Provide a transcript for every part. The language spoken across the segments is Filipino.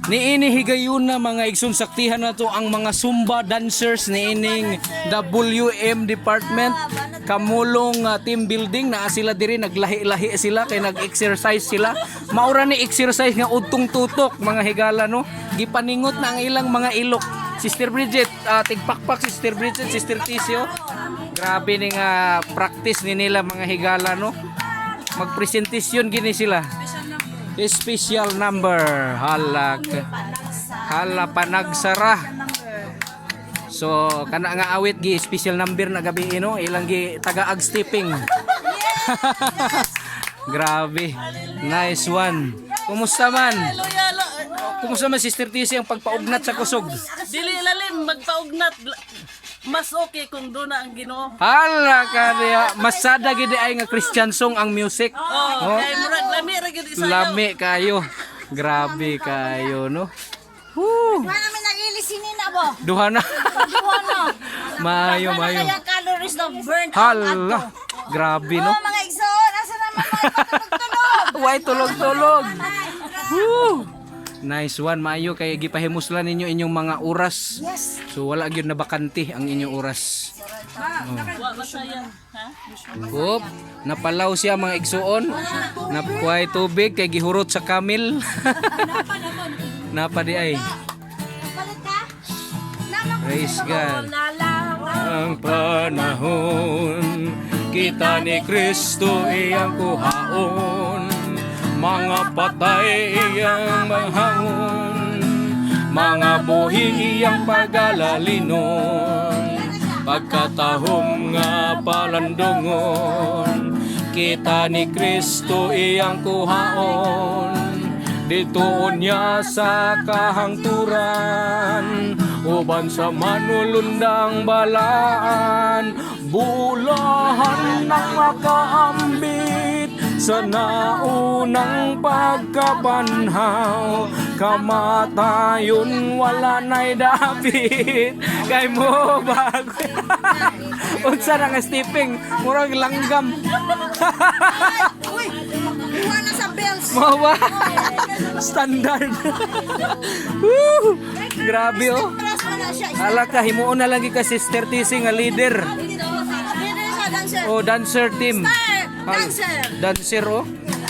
Niini higayon na mga igsoon saktihan na to ang mga Zumba dancers niining WM department kamulong team building na sila diri naglahi-lahi sila kay nag-exercise sila. Maura ni exercise nga udtong tutok mga higala no. Gipaningot na ang ilang mga ilok. Sister Bridget, tigpakpak Sister Bridget, Sister Tisio. Grabe ni nga practice ni nila mga higala no. Magpresentasyon gini sila. Special number hala panagsara. So kana nga awit gi special number na gabi no ilang gi tagaag stepping. Grabe. Nice one. Kumusta man? Kumusta man Sister Tisi ang pagpaugnat sa kusog? Dili lalim magpaugnat. Mas okay kung doon na ang Ginoo. Hala kaya masada gid ay nga Christian song ang music. Oh, kay murag lami ra gyud isayo. Lami kayo. Grabe kayo no. Woo. Wala namin nagilisinin na bo. Duha na. Duha na. Mayo. Kaya calories na burnt out Hala. ato. Grabe no. Oh, mga igsoon, asa naman mga patulog-tulog. Way tulog-tulog. Woo. Nice one, maayo kay gipahimuslan ninyo inyong mga oras. Yes. So wala gyud na bakante ang inyong oras. Wa masaya, ha? Hop, napalaw siya mga igsuon. Napuay tubig kay gihurot sa kamil. Napa di ay. Palit ka? Praise God. Lalang. Ang panahon kita ni Kristo iyang kuhaon. Mga patay iyang mahangon, mga buhi iyang pagalalinon. Pagkatahom nga palandungon, kita ni Kristo iyang kuhaon. Ditoon niya sa kahangturan, uban sa manulundang balaan. Bulahan ng makaambit sa naunang pagkabanhaw, kamatayon wala na'y dapit kay mo bago. Unsa na nga stepping murag langgam. Uy, kuha na sa bells. Mawa standard. Woo! Grabe oh. Press mo na siya. Hala ka himuon na lagi ka Sister Tisi nga leader. Dito sa dancer. O dancer team. Dancer. Dancer oh.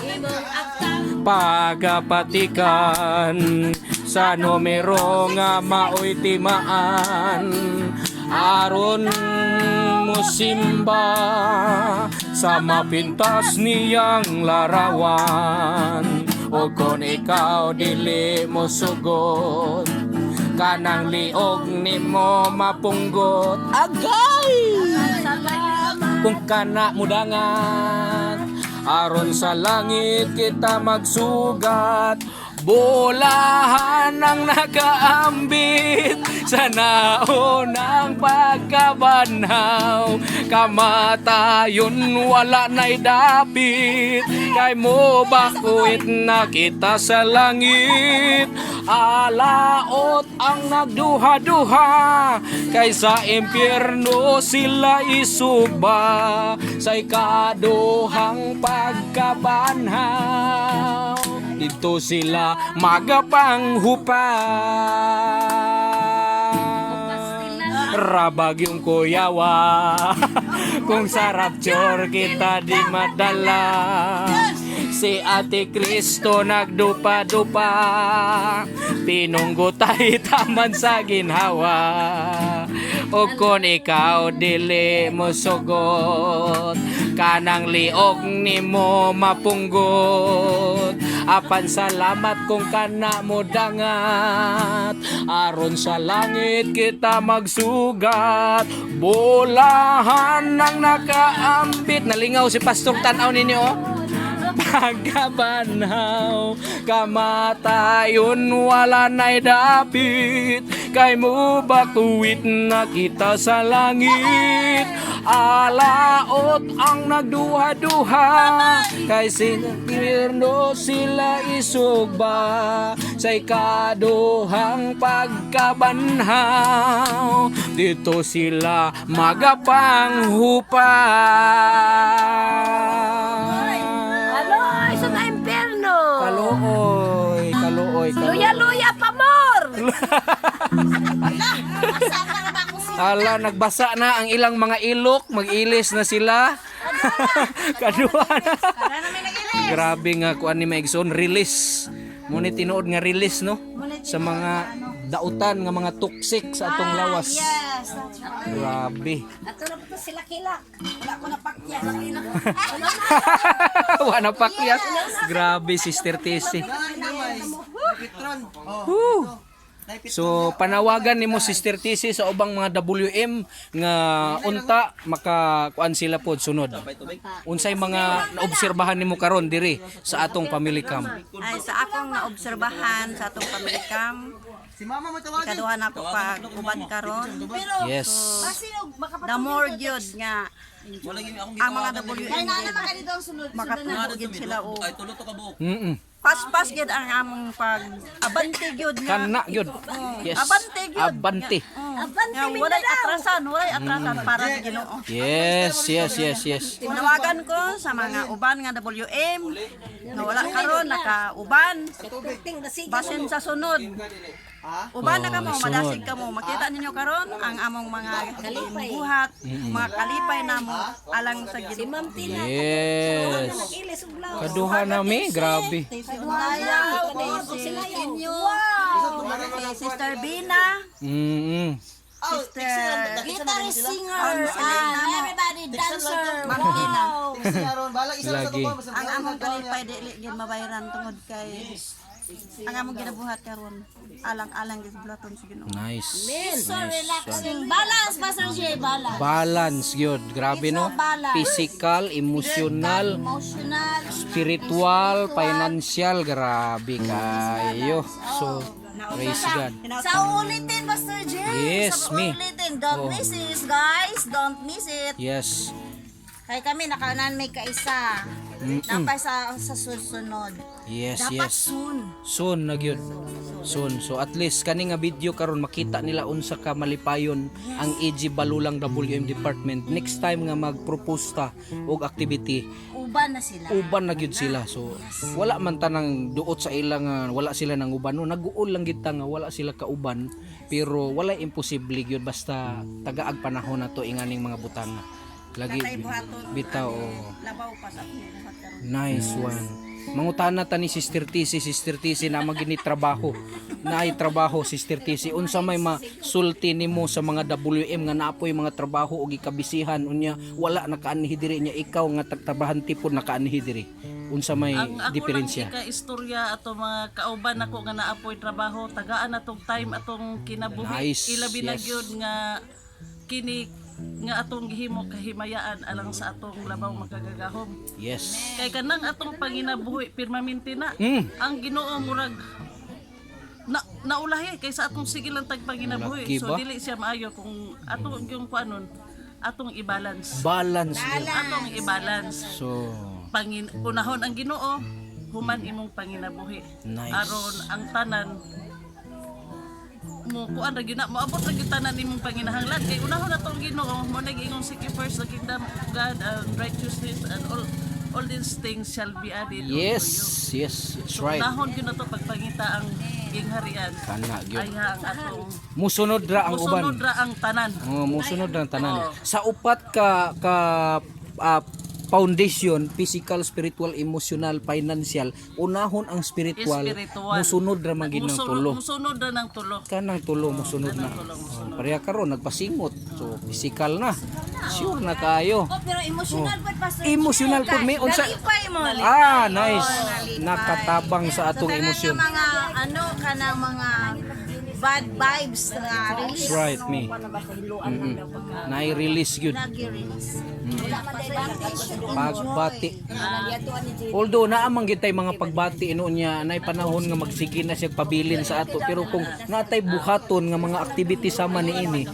Imong akta. Pagapatikan sa numero nga maoy timaan, aron mo simba sa mapintas niyang larawan. O kung ikaw dili mo sugot, kanang liog nimo mapunggot. Agay! Kung kana mudangan, aron sa langit kita magsugat. Bulahan ang nakaambit sa naunang pagkabanhaw, kamatayon wala na'y dapit kay mo bakuit na kita sa langit. Alaot ang nagduha-duha kay sa impyerno sila isuba sa ikaduhang pagkabanhaw. Dito sila magapanghupa. Rabag yung kuyawa kung sa rapture kita di madala. Si Ate Kristo nagdupa-dupa, pinunggo tayo taman sa ginhawa. O kung ikaw dili mo sugot, kanang liog nimo mapunggot. Apan salamat kung kana mo dangat, aron sa langit kita magsugat. Bulahan ng nakaambit. Nalingaw si Pastor, tanaw ninyo oh. Pagkabanhaw, kamatayon wala na'y dapit kay mo bakuit na kita sa langit. Alaot ang nagduha-duha kay sinapirno sila isugba sa ikaduhang pagkabanhaw. Dito sila magapanghupa. Aloy, sa impyerno. Kaluoy Oy, Luya-luya pa more. ala, nagbasa na ang ilang mga ilok, mag-ilis na sila. Kaduha na. Grabe nga kuan ni Maigsoon, release. Muna tinuod nga release no sa mga dautan nga mga toxic sa atong lawas. Yes. Grabe. Ato na po sila kilak. Wala ko napakya. Kilak. Wala pakyas. Grabe, Sister Tisi. Woo. So panawagan nimo Sister Tisi sa ubang mga WM nga unta makakuan sila pod sunod. Unsay mga naobserbahan nimo karon diri sa atong family camp? Ay sa akong naobserbahan sa atong pamilikam, ikaduha na ako pag uban karon. Yes. The more gyud nga ang mga WM makatubo gyud sila o pas gyud ang among pag abante gyud nga. Kana gyud. Yes. Abante gyud. Abante. Nga walay atrasan para sa Ginoo. Yes. Tinawagan ko sa mga uban nga WM nga wala karon nakauban. Basin sa sunod. Uban na kamo, madasig kamo. Makita ninyo karon ang among mga buhat, mga kalipay namo alang sa Ginoo. Yes. Kaduha nami, grabe. Sister Bina, Sister Guitarist, singer, everybody, dancer. Martina. Lagi. Ang among kalipay dili gyud mabayaran tungod kay ang among ginabuhat karon alang-alang gyud blaton sa Ginoo. Nice. So relaxing. Balance, Pastor J, balance. Balance yun. Grabe no. Physical, emotional, Emotional. spiritual, financial. Grabe kayo. So, praise God. Sa ulitin, Pastor J. Yes, Sa me. ulitin. Don't miss it, guys. Don't miss it. Yes. Kaya kami, nakanan may kaisa. Dapat sa susunod. Yes, Dapat yes. soon. Soon na gyud. Soon. So at least kani nga video karon makita nila unsa ka malipayon ang AG Balulang WM department. Next time nga magpropose ta og activity, Uban na sila. uban na gyud sila. So wala man ta nang duot sa ilang wala sila nang uban no. Naguol lang gid ta nga wala sila ka uban, pero wala imposible gyud basta tagaag panahon nato inganing mga butanga. Lagi bitaw. Labaw pa sa akong buhat karon. Nice one. Mangutana ta ni Sister Tisi na magini trabaho. Naay trabaho Sister Tisi. Unsa may masulti nimo sa mga WM nga naapoy mga trabaho og ikabisihan unya wala nakaanhi diri nya ikaw nga tagtrabahan tipod nakaanhi diri. Unsa may Ang ako diferensya? lang istorya ato mga kauban ako nga naapoy trabaho, tagaan atong time atong kinabuhi. Nice, Ilabi na yes. gyud nga kini nga atong gihimo kahimayaan alang sa atong labaw magagagahom. Yes. Kay kanang atong panginabuhi permanente na. Mm. Ang Ginoo murag naulahi kaysa atong sige lang tagpanginabuhi. Laki So ba? dili siya maayo kung atong yung kuanon atong i-balance. Balance. yun. Atong i-balance. So, Unahon ang Ginoo, human imong panginabuhi. Nice. Aron ang tanan mo kuan ra gyud na moabot ra gyud tanan imong panginahanglan kay unahon atong Ginoo mo nag-ingon seek ye first the kingdom of God and righteousness and all these things shall be added yes, unto you. yes, that's So right. unahon gyud nato pagpangita ang gingharian. Kana gyud. Ay ang atong Musunod ra ang uban. musunod ra ang tanan. Oh, musunod ang tanan. Oo. Sa upat ka foundation, physical, spiritual, emotional, financial, unahon ang spiritual, musunod ra magid ng tulo. Musunod ra ng tulo. Kanang tulo musunod na. Oh, pareha karon nagpasingot. So physical na. Sure na kayo. Oh, pero emotional pa, Pastor J. Emotional pud may unsa. Nalipay mo. Nice. Nakatabang sa atong emosyon. Mga ano kanang mga bad vibes na release. That's right, me. Nai-release gyud. Lagi release. Pagbati. Although naamang gid tay mga pagbati ino niya nay panahon nga magsige na siya pabilin sa ato pero kung natay buhaton nga mga activity sama niini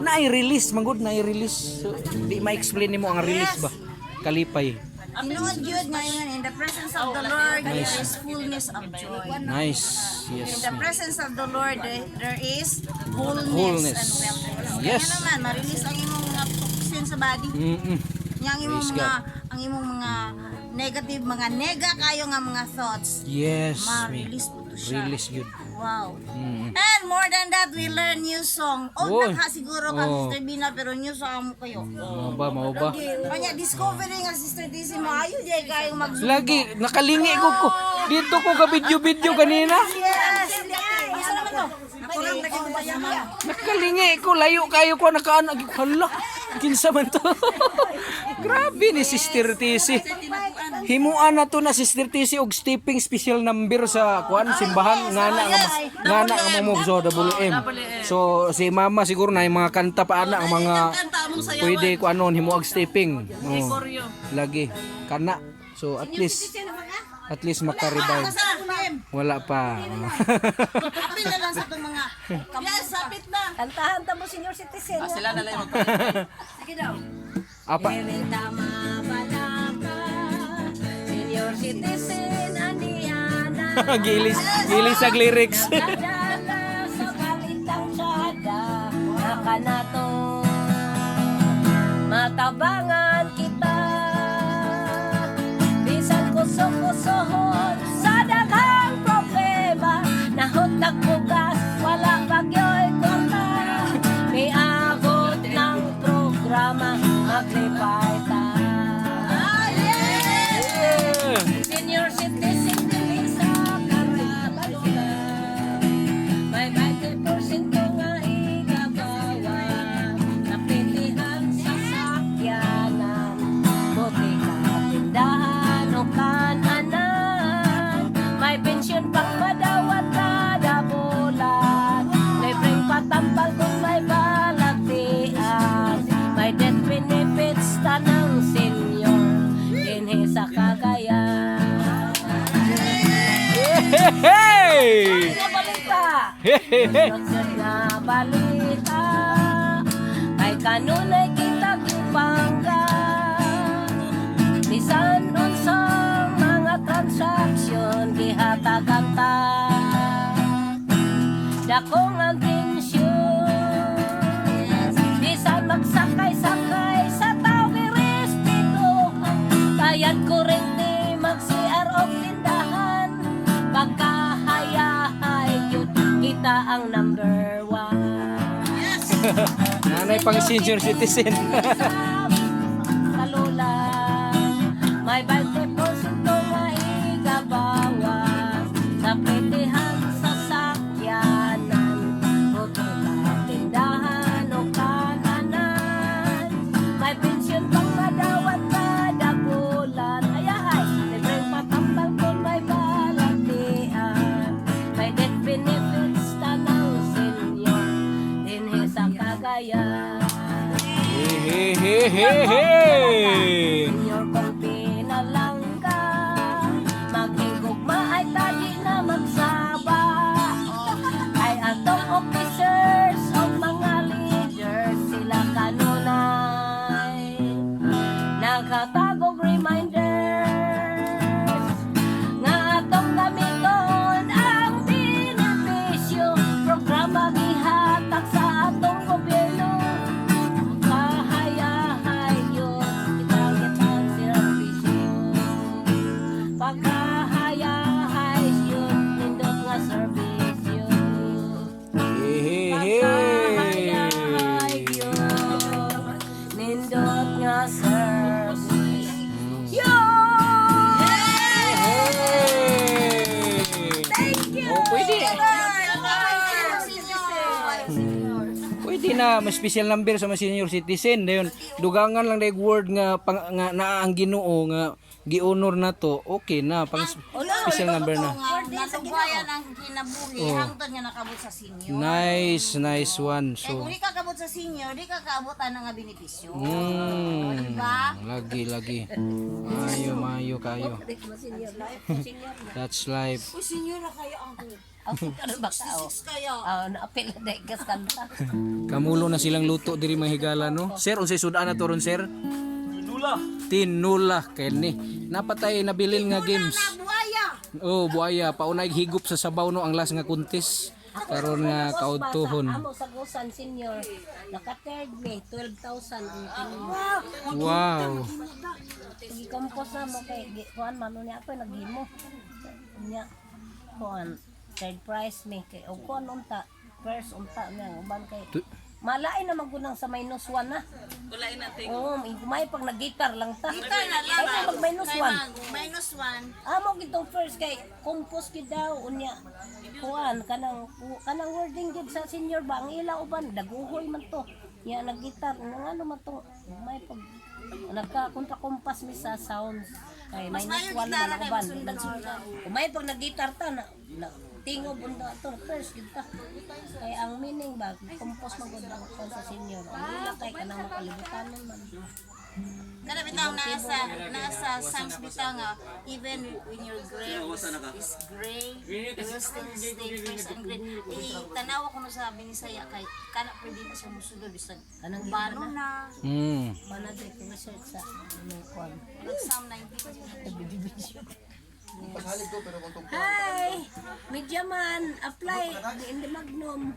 na-release mangud na-release. So, di ma-explain nimo ang release ba? Kalipay. Tinuod yun ngayon, in the presence of the Lord, there is fullness of joy. Nice. In Yes. the presence of the Lord, there is wholeness, Wholeness. and wellness. Yes. Kaya naman, ma-release ang imong mga toxin sa body. Yang imong Praise mga, God. ang imong mga negative, mga nega kayo nga mga thoughts. Yes. Me. Ma-release po to siya. Release yun. Wow. Mm. And more than that, we learn new song. Oy. Old na ka siguro ka, Oh. Sister Bina, pero new song mo kayo. Mao ba? Kanya, discovery nga, Sister Dizzy, maayo dyan kayong mag Lagi, nakalingi ko. Dito ko ka video kanina. Yes! Asa naman to? Nakurang lagi mo ba yan? Nakalingi ko, layo kayo ko, nakaanak. Hala, kinsa man to. Grabe ni Sister Tisi. Himuan na to na Sister Tisi og stepping special number sa kuan simbahan ngana nga mo so WM. So si Mama siguro na yung mga kanta pa ana ang mga Kanta among sayawan. pwede ko anon himuag stepping. Oh, Koryo. lagi kana. So at least maka-revive. Wala pa. Apil na lang sa itong mga Yes, sapit na. Kantahan ta mo senior citizen. Sila na lang Sige daw. Apa? Tama balaka. Senior citizen aniana. gilis sa lyrics. Kadala sa balitang sada. Nakanato. Matabangan kita. Bisan kuso-kusohon sa daghang problema. Nahutag bugas, wala bagyo'y kurta. May abot ng programa, maglipay ta. Senior citizen din sa Karabalugan. May 20% nga igabawa. Napitihan sa sakyanan. Buti ka tindahan o kananan. May pensyon pang madawat kada bulan. Libreng patambal kung may balagtian. May death benefits tanang senior. Dinhi sa Cagayan. Hey! Nga balita! Sunod nga balita. Kay kanunay kita gipangga. Bisan unsang mga transaksyon gihatagan ta. Dakong ang tensyon. Bisan magsakay-sakay sa tawi respeto. Bayad kurente mag-CR o tindahan. Pagkahayahay yun kita ang number 1. Nanay pang senior citizen. Kalula, may 20% nga igabawas sa pwedehang sasakyanan. Bukod na tindahan o kananan. May pensyon pang madawat kada bulan. Ayahay, libreng patambal kung may balagtian. May death benefits tanang senior. Dinhi sa Cagayan. Hey! Senior kung pinalang ka, maghigugma ay tadi na magsaba. Ay atong officers o mga leaders, sila kanunay. Naghatagog reminders, nga atong gamiton ang benepisyo. Programa gihatag sa atong gobyerno. Kahayahay yun, kitang servisyo. Pagkahayahay yun, nindot nga servisyo. Pagkahayahay yun, nindot nga servisyo. Thank you! Oh, pwede. Pwede na mas special number sa mga senior citizen dayon dugangan lang day word nga nga naa ang Ginoo nga gi-honor na to okay na pang special number na. Natugwayan ang kinabuhi, hangtod nga nakabot sa senior. Nice one. Kaya So kung di ka kabot sa senior, di ka kaabotan ng nga benepisyo. diba? Lagi mayo kayo. That's life. Uy, senior na kayo ang Ano ba tao? kaya. Naapil na ikas kanta. Kamulo na silang luto diri mga higala no. Sir unsay sudan na to ron sir? Tinula kani. Napatay nabilin nga games. Buaya! Oh, buaya paunay higup sa sabaw no ang last nga contest. Karon nga kaudtohon. Amo sa Gusan senior. Naka-third May 12,000 ang kini. Wow. Gi-compose na mo kay kuan mano ni ato naghimo. Nya kuan third prize mi kay og kon unta first unta nga uban kay malain na magunang sa minus 1 na. Wala natin. Oo, may pag nag-guitar lang ta. Gitar na lang. Ay, mag minus Kay 1. mag minus 1. Amo gitong first kay compose gid daw unya. Kuan kanang wording gid sa senior ba ang ila uban daguhoy man to. Ya nag-guitar nang ano man to. May pag nagka kompas mi sa sounds. Kay Mas minus mayo 1 gitara man kay uban. masundan-sundan. Kung may pag nag-guitar ta na tingob unta to first gid ta. Kay ang meaning ba compose man gud ang kon sa senior. Ang ila kay kanang makalibutan man. Kada bitaw nasa songs bitaw nga even when your grade is gray, you will still stay first and grade. Tanawa ko na sabi ni Saya kay kana pwede na siya musulod bisag Kanang bano na manadre ko research sa ano kon. exam 19. Hi! Media man, apply in the Magnum.